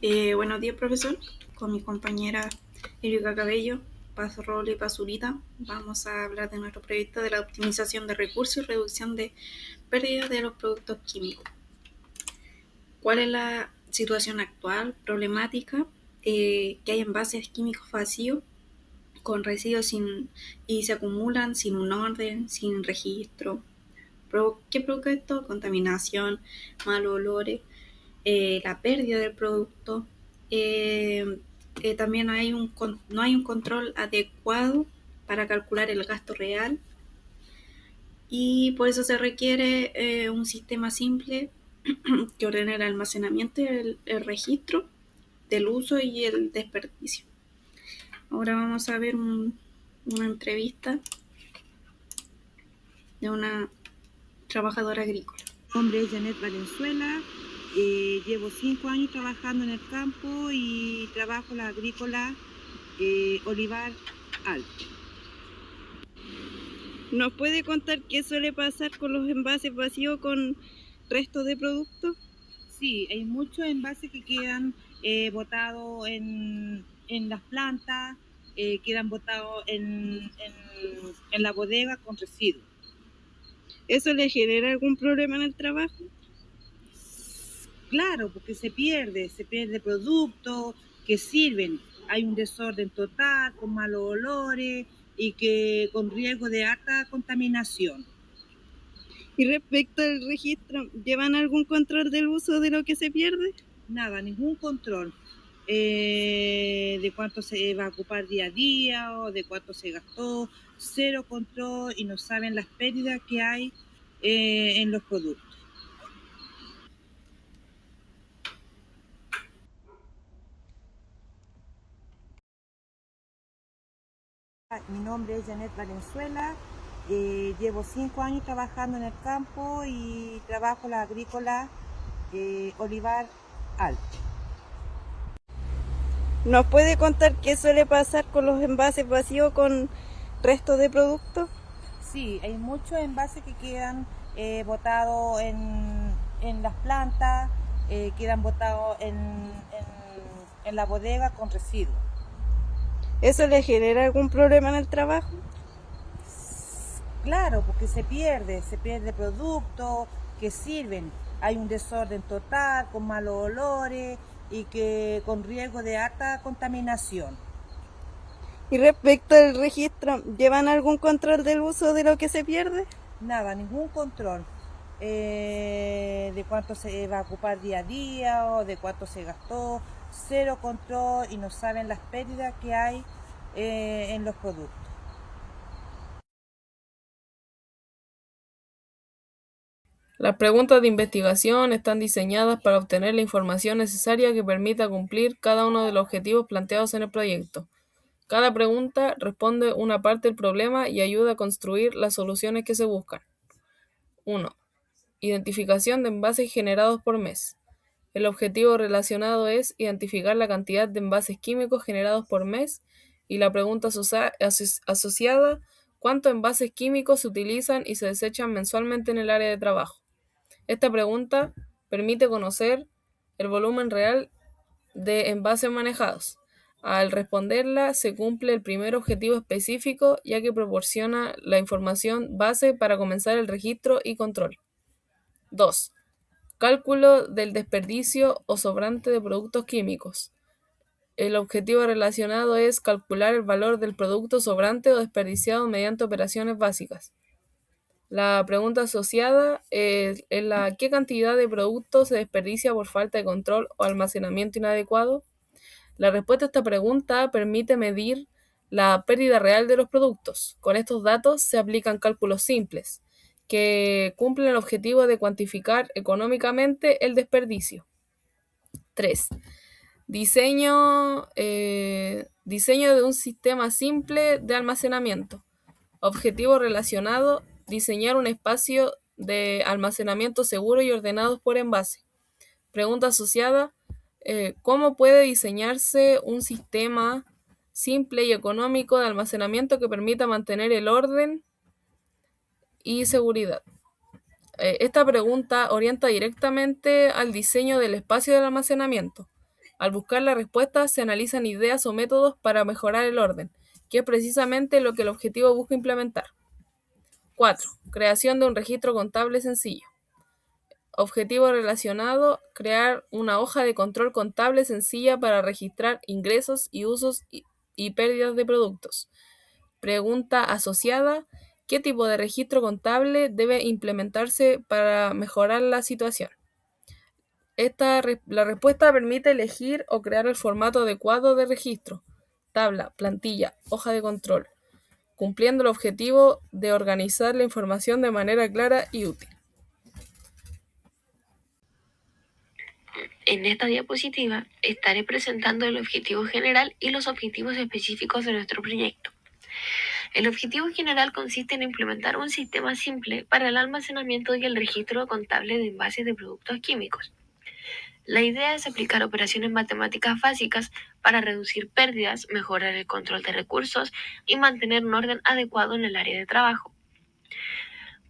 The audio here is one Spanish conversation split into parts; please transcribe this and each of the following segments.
Buenos días, profesor. Con mi compañera Erika Cabello, Pazarrola y Pazurita, vamos a hablar de nuestro proyecto de la optimización de recursos y reducción de pérdidas de los productos químicos. ¿Cuál es la situación actual, problemática, que hay envases químicos vacíos con residuos y se acumulan sin un orden, sin registro? ¿Qué provoca esto? Contaminación, malos olores, la pérdida del producto. eh, También no hay un control adecuado para calcular el gasto real, y por eso se requiere un sistema simple que ordene el almacenamiento y el registro del uso y el desperdicio. Ahora vamos a ver una entrevista de una trabajadora agrícola. Mi nombre es Janet Valenzuela, llevo 5 años trabajando en el campo y trabajo la agrícola Olivar Alto. ¿Nos puede contar qué suele pasar con los envases vacíos con restos de productos? Sí, hay muchos envases que quedan botados en las plantas, quedan botados en la bodega con residuos. ¿Eso le genera algún problema en el trabajo? Claro, porque se pierde productos que sirven. Hay un desorden total, con malos olores y que con riesgo de alta contaminación. Y respecto al registro, ¿llevan algún control del uso de lo que se pierde? Nada, ningún control de cuánto se va a ocupar día a día o de cuánto se gastó. Cero control y no saben las pérdidas que hay en los productos. Mi nombre es Janet Valenzuela, llevo 5 años trabajando en el campo y trabajo la agrícola Olivar Alto. ¿Nos puede contar qué suele pasar con los envases vacíos con restos de productos? Sí, hay muchos envases que quedan botados en las plantas, quedan botados en la bodega con residuos. ¿Eso le genera algún problema en el trabajo? Claro, porque se pierde productos que sirven. Hay un desorden total, con malos olores y que con riesgo de alta contaminación. Y respecto al registro, ¿llevan algún control del uso de lo que se pierde? Nada, ningún control de cuánto se va a ocupar día a día o de cuánto se gastó. Cero control y no saben las pérdidas que hay en los productos. Las preguntas de investigación están diseñadas para obtener la información necesaria que permita cumplir cada uno de los objetivos planteados en el proyecto. Cada pregunta responde una parte del problema y ayuda a construir las soluciones que se buscan. 1. Identificación de envases generados por mes. El objetivo relacionado es identificar la cantidad de envases químicos generados por mes, y la pregunta asociada: ¿cuántos envases químicos se utilizan y se desechan mensualmente en el área de trabajo? Esta pregunta permite conocer el volumen real de envases manejados. Al responderla, se cumple el primer objetivo específico, ya que proporciona la información base para comenzar el registro y control. 2. Cálculo del desperdicio o sobrante de productos químicos. El objetivo relacionado es calcular el valor del producto sobrante o desperdiciado mediante operaciones básicas. La pregunta asociada es la ¿qué cantidad de producto se desperdicia por falta de control o almacenamiento inadecuado? La respuesta a esta pregunta permite medir la pérdida real de los productos. Con estos datos se aplican cálculos simples que cumplen el objetivo de cuantificar económicamente el desperdicio. 3. Diseño de un sistema simple de almacenamiento. Objetivo relacionado: diseñar un espacio de almacenamiento seguro y ordenado por envase. Pregunta asociada: ¿cómo puede diseñarse un sistema simple y económico de almacenamiento que permita mantener el orden y seguridad? Esta pregunta orienta directamente al diseño del espacio de almacenamiento. Al buscar la respuesta, se analizan ideas o métodos para mejorar el orden, que es precisamente lo que el objetivo busca implementar. 4. Creación de un registro contable sencillo. Objetivo relacionado: crear una hoja de control contable sencilla para registrar ingresos y usos y pérdidas de productos. Pregunta asociada: ¿qué tipo de registro contable debe implementarse para mejorar la situación? La respuesta permite elegir o crear el formato adecuado de registro: tabla, plantilla, hoja de control, cumpliendo el objetivo de organizar la información de manera clara y útil. En esta diapositiva estaré presentando el objetivo general y los objetivos específicos de nuestro proyecto. El objetivo general consiste en implementar un sistema simple para el almacenamiento y el registro contable de envases de productos químicos. La idea es aplicar operaciones matemáticas básicas para reducir pérdidas, mejorar el control de recursos y mantener un orden adecuado en el área de trabajo.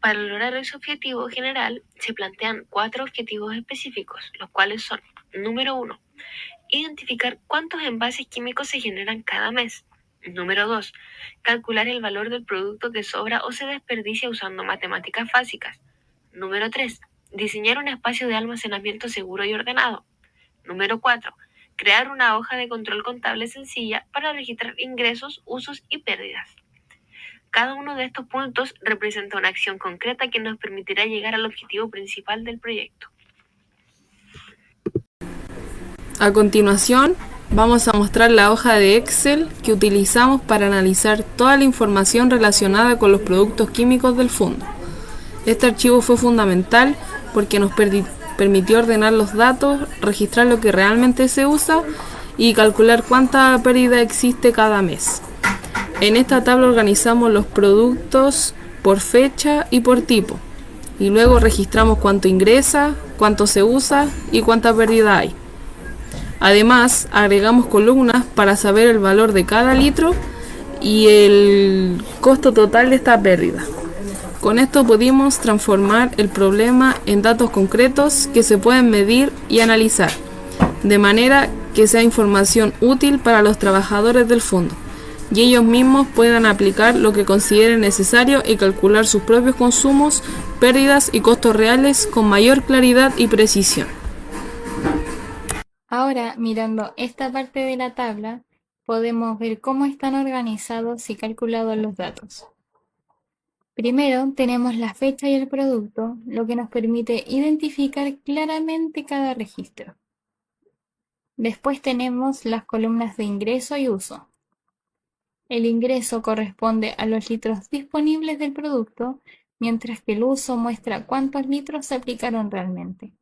Para lograr ese objetivo general, se plantean 4 objetivos específicos, los cuales son: número 1, identificar cuántos envases químicos se generan cada mes. Número 2, calcular el valor del producto que sobra o se desperdicia usando matemáticas básicas. Número 3, diseñar un espacio de almacenamiento seguro y ordenado. Número 4, crear una hoja de control contable sencilla para registrar ingresos, usos y pérdidas. Cada uno de estos puntos representa una acción concreta que nos permitirá llegar al objetivo principal del proyecto. A continuación, vamos a mostrar la hoja de Excel que utilizamos para analizar toda la información relacionada con los productos químicos del fondo. Este archivo fue fundamental porque nos permitió ordenar los datos, registrar lo que realmente se usa y calcular cuánta pérdida existe cada mes. En esta tabla organizamos los productos por fecha y por tipo, y luego registramos cuánto ingresa, cuánto se usa y cuánta pérdida hay. Además, agregamos columnas para saber el valor de cada litro y el costo total de esta pérdida. Con esto pudimos transformar el problema en datos concretos que se pueden medir y analizar, de manera que sea información útil para los trabajadores del fondo, y ellos mismos puedan aplicar lo que consideren necesario y calcular sus propios consumos, pérdidas y costos reales con mayor claridad y precisión. Ahora, mirando esta parte de la tabla, podemos ver cómo están organizados y calculados los datos. Primero tenemos la fecha y el producto, lo que nos permite identificar claramente cada registro. Después tenemos las columnas de ingreso y uso. El ingreso corresponde a los litros disponibles del producto, mientras que el uso muestra cuántos litros se aplicaron realmente.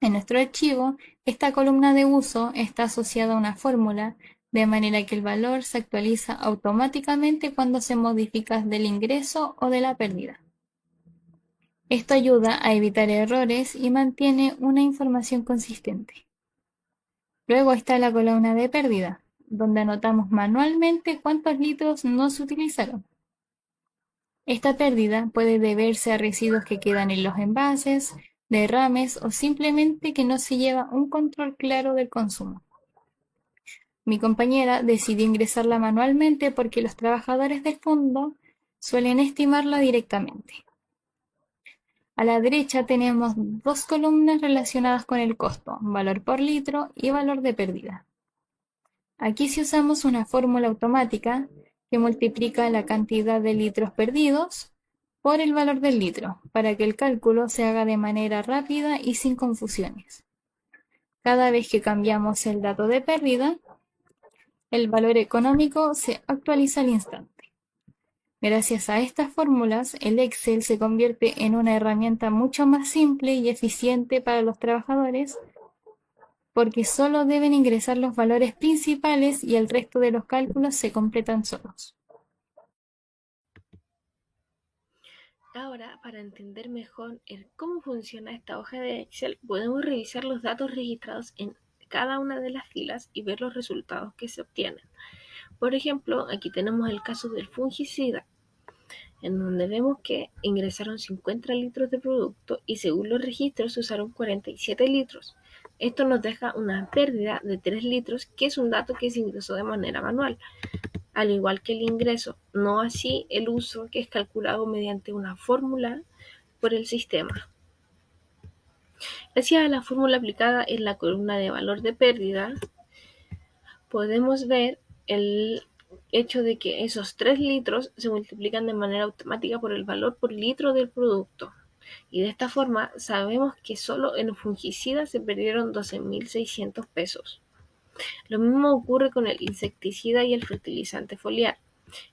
En nuestro archivo, esta columna de uso está asociada a una fórmula, de manera que el valor se actualiza automáticamente cuando se modifica del ingreso o de la pérdida. Esto ayuda a evitar errores y mantiene una información consistente. Luego está la columna de pérdida, donde anotamos manualmente cuántos litros no se utilizaron. Esta pérdida puede deberse a residuos que quedan en los envases, derrames o simplemente que no se lleva un control claro del consumo. Mi compañera decidió ingresarla manualmente porque los trabajadores del fondo suelen estimarla directamente. A la derecha tenemos 2 columnas relacionadas con el costo, valor por litro y valor de pérdida. Aquí sí usamos una fórmula automática que multiplica la cantidad de litros perdidos por el valor del litro, para que el cálculo se haga de manera rápida y sin confusiones. Cada vez que cambiamos el dato de pérdida, el valor económico se actualiza al instante. Gracias a estas fórmulas, el Excel se convierte en una herramienta mucho más simple y eficiente para los trabajadores, porque solo deben ingresar los valores principales y el resto de los cálculos se completan solos. Ahora, para entender mejor cómo funciona esta hoja de Excel, podemos revisar los datos registrados en cada una de las filas y ver los resultados que se obtienen. Por ejemplo, aquí tenemos el caso del fungicida, en donde vemos que ingresaron 50 litros de producto y según los registros se usaron 47 litros. Esto nos deja una pérdida de 3 litros, que es un dato que se ingresó de manera manual, al igual que el ingreso, no así el uso, que es calculado mediante una fórmula por el sistema. Gracias a la fórmula aplicada en la columna de valor de pérdida, podemos ver el hecho de que esos 3 litros se multiplican de manera automática por el valor por litro del producto. Y de esta forma sabemos que solo en fungicida se perdieron 12.600 pesos. Lo mismo ocurre con el insecticida y el fertilizante foliar.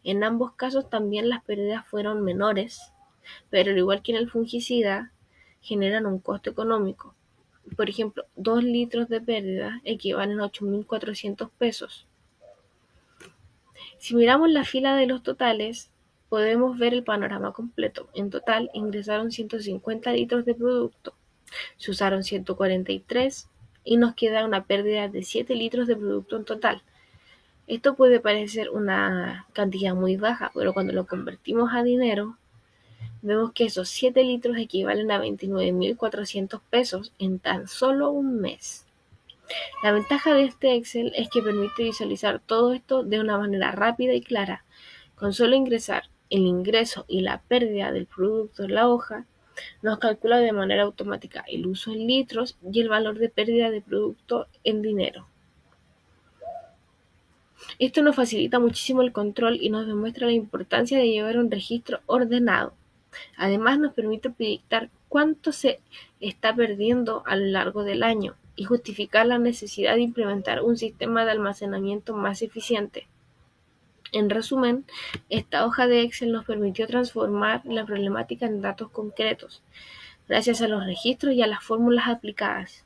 En ambos casos también las pérdidas fueron menores, pero al igual que en el fungicida, generan un costo económico. Por ejemplo, 2 litros de pérdida equivalen a 8.400 pesos. Si miramos la fila de los totales, podemos ver el panorama completo. En total ingresaron 150 litros de producto, se usaron 143 y nos queda una pérdida de 7 litros de producto en total. Esto puede parecer una cantidad muy baja, pero cuando lo convertimos a dinero, vemos que esos 7 litros equivalen a 29.400 pesos en tan solo un mes. La ventaja de este Excel es que permite visualizar todo esto de una manera rápida y clara. Con solo ingresar el ingreso y la pérdida del producto en la hoja, nos calcula de manera automática el uso en litros y el valor de pérdida de producto en dinero. Esto nos facilita muchísimo el control y nos demuestra la importancia de llevar un registro ordenado. Además, nos permite proyectar cuánto se está perdiendo a lo largo del año y justificar la necesidad de implementar un sistema de almacenamiento más eficiente. En resumen, esta hoja de Excel nos permitió transformar la problemática en datos concretos, gracias a los registros y a las fórmulas aplicadas.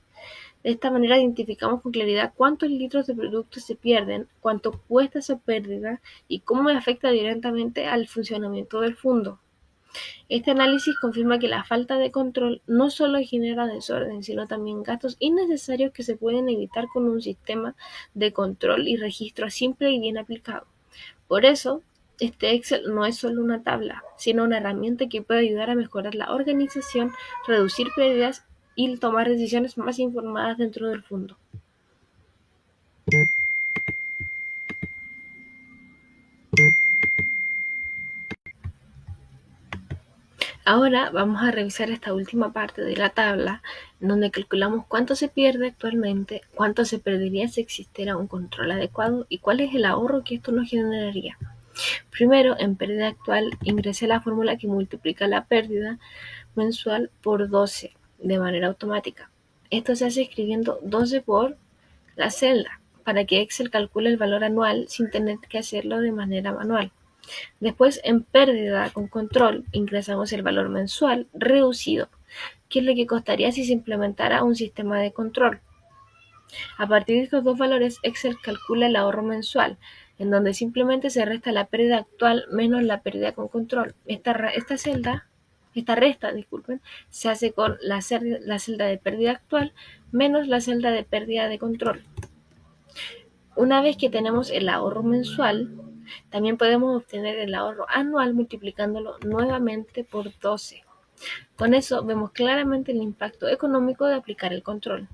De esta manera identificamos con claridad cuántos litros de producto se pierden, cuánto cuesta esa pérdida y cómo afecta directamente al funcionamiento del fondo. Este análisis confirma que la falta de control no solo genera desorden, sino también gastos innecesarios que se pueden evitar con un sistema de control y registro simple y bien aplicado. Por eso, este Excel no es solo una tabla, sino una herramienta que puede ayudar a mejorar la organización, reducir pérdidas y tomar decisiones más informadas dentro del fondo. Ahora vamos a revisar esta última parte de la tabla, en donde calculamos cuánto se pierde actualmente, cuánto se perdería si existiera un control adecuado y cuál es el ahorro que esto nos generaría. Primero, en pérdida actual, ingresé la fórmula que multiplica la pérdida mensual por 12 de manera automática. Esto se hace escribiendo 12 por la celda, para que Excel calcule el valor anual sin tener que hacerlo de manera manual. Después, en pérdida con control, ingresamos el valor mensual reducido, que es lo que costaría si se implementara un sistema de control. A partir de estos dos valores, Excel calcula el ahorro mensual, en donde simplemente se resta la pérdida actual menos la pérdida con control. Esta resta, se hace con la celda de pérdida actual menos la celda de pérdida de control. Una vez que tenemos el ahorro mensual, también podemos obtener el ahorro anual multiplicándolo nuevamente por 12. Con eso vemos claramente el impacto económico de aplicar el control.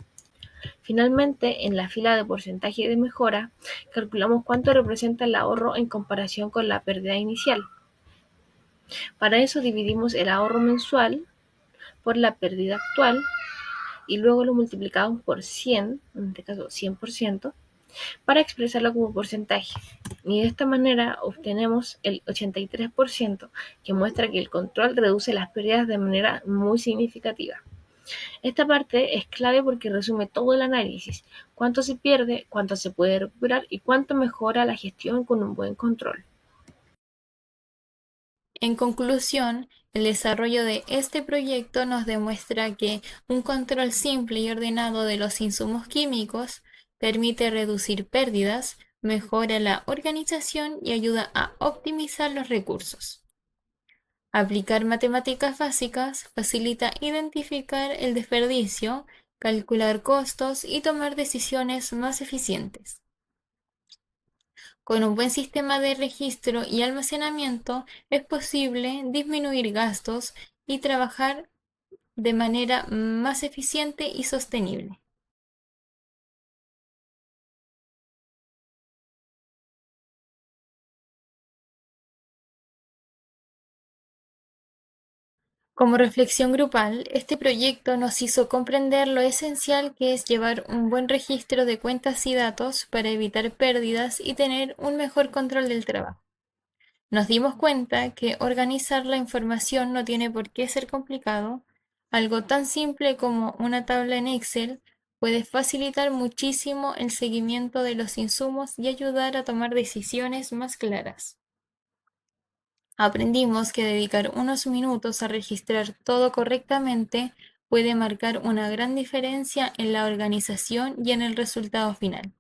Finalmente, en la fila de porcentaje de mejora, calculamos cuánto representa el ahorro en comparación con la pérdida inicial. Para eso dividimos el ahorro mensual por la pérdida actual y luego lo multiplicamos por 100, en este caso 100%, para expresarlo como porcentaje. Y de esta manera obtenemos el 83%, que muestra que el control reduce las pérdidas de manera muy significativa. Esta parte es clave porque resume todo el análisis: cuánto se pierde, cuánto se puede recuperar y cuánto mejora la gestión con un buen control. En conclusión, el desarrollo de este proyecto nos demuestra que un control simple y ordenado de los insumos químicos permite reducir pérdidas, mejora la organización y ayuda a optimizar los recursos. Aplicar matemáticas básicas facilita identificar el desperdicio, calcular costos y tomar decisiones más eficientes. Con un buen sistema de registro y almacenamiento es posible disminuir gastos y trabajar de manera más eficiente y sostenible. Como reflexión grupal, este proyecto nos hizo comprender lo esencial que es llevar un buen registro de cuentas y datos para evitar pérdidas y tener un mejor control del trabajo. Nos dimos cuenta que organizar la información no tiene por qué ser complicado. Algo tan simple como una tabla en Excel puede facilitar muchísimo el seguimiento de los insumos y ayudar a tomar decisiones más claras. Aprendimos que dedicar unos minutos a registrar todo correctamente puede marcar una gran diferencia en la organización y en el resultado final.